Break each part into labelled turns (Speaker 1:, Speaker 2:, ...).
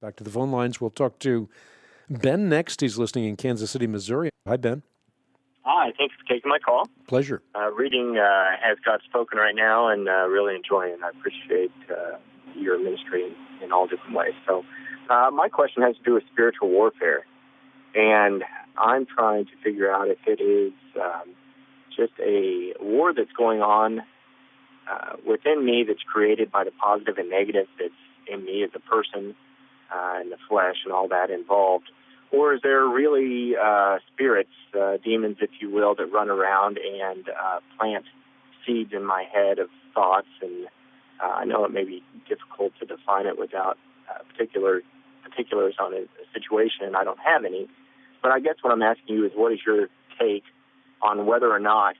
Speaker 1: Back to the phone lines. We'll talk to Ben next. He's listening in Kansas City, Missouri. Hi, Ben.
Speaker 2: Hi, thanks for taking my call.
Speaker 1: Pleasure.
Speaker 2: Reading Has God Spoken right now, and really enjoying it. I appreciate your ministry in all different ways. So my question has to do with spiritual warfare, and I'm trying to figure out if it is just a war that's going on within me that's created by the positive and negative that's in me as a person and the flesh and all that involved, or is there really spirits, demons, if you will, that run around and plant seeds in my head of thoughts? And I know it may be difficult to define it without particulars on a situation, and I don't have any. But I guess what I'm asking you is, what is your take on whether or not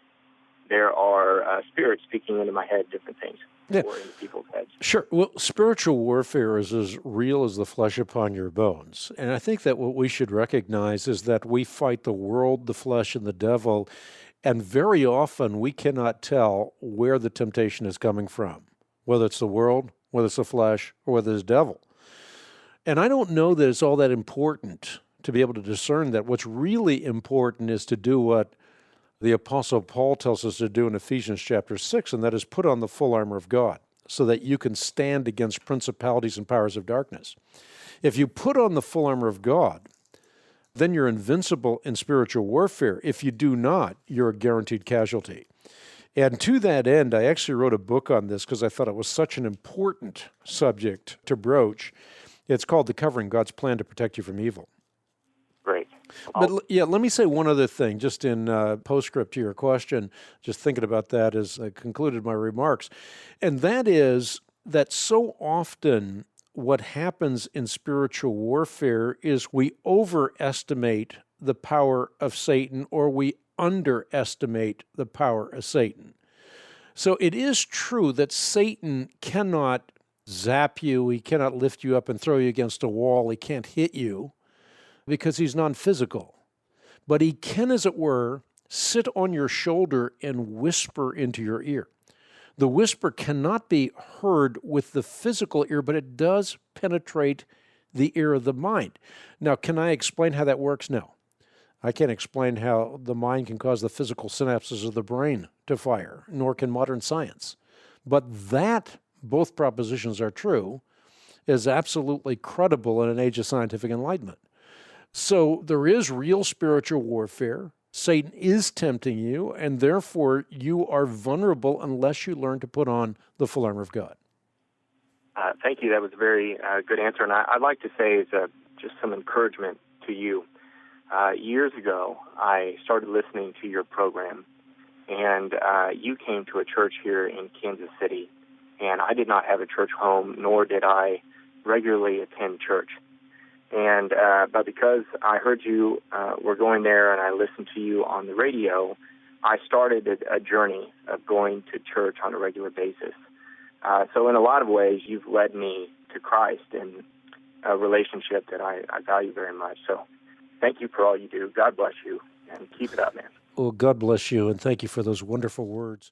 Speaker 2: there are spirits speaking into my head different things?
Speaker 1: Yeah.
Speaker 2: Or in people's heads?
Speaker 1: Sure. Well, spiritual warfare is as real as the flesh upon your bones. And I think that what we should recognize is that we fight the world, the flesh, and the devil, and very often we cannot tell where the temptation is coming from, whether it's the world, whether it's the flesh, or whether it's the devil. And I don't know that it's all that important to be able to discern that. What's really important is to do what the Apostle Paul tells us to do in Ephesians chapter 6, and that is put on the full armor of God so that you can stand against principalities and powers of darkness. If you put on the full armor of God, then you're invincible in spiritual warfare. If you do not, you're a guaranteed casualty. And to that end, I actually wrote a book on this because I thought it was such an important subject to broach. It's called The Covering, God's Plan to Protect You from Evil.
Speaker 2: Great.
Speaker 1: But yeah, let me say one other thing, just in postscript to your question, just thinking about that as I concluded my remarks, and that is that so often what happens in spiritual warfare is we overestimate the power of Satan or we underestimate the power of Satan. So it is true that Satan cannot zap you, he cannot lift you up and throw you against a wall, he can't hit you, because he's non-physical. But he can, as it were, sit on your shoulder and whisper into your ear. The whisper cannot be heard with the physical ear, but it does penetrate the ear of the mind. Now, can I explain how that works? No. I can't explain how the mind can cause the physical synapses of the brain to fire, nor can modern science. But that, both propositions are true, is absolutely credible in an age of scientific enlightenment. So there is real spiritual warfare. Satan is tempting you, and therefore you are vulnerable unless you learn to put on the full armor of God.
Speaker 2: Thank you. That was a very good answer. And I'd like to say just some encouragement to you. Years ago, I started listening to your program, and you came to a church here in Kansas City, and I did not have a church home, nor did I regularly attend church. And but because I heard you were going there and I listened to you on the radio, I started a journey of going to church on a regular basis. So in a lot of ways, you've led me to Christ in a relationship that I value very much. So thank you for all you do. God bless you, and keep it up, man.
Speaker 1: Well, God bless you, and thank you for those wonderful words.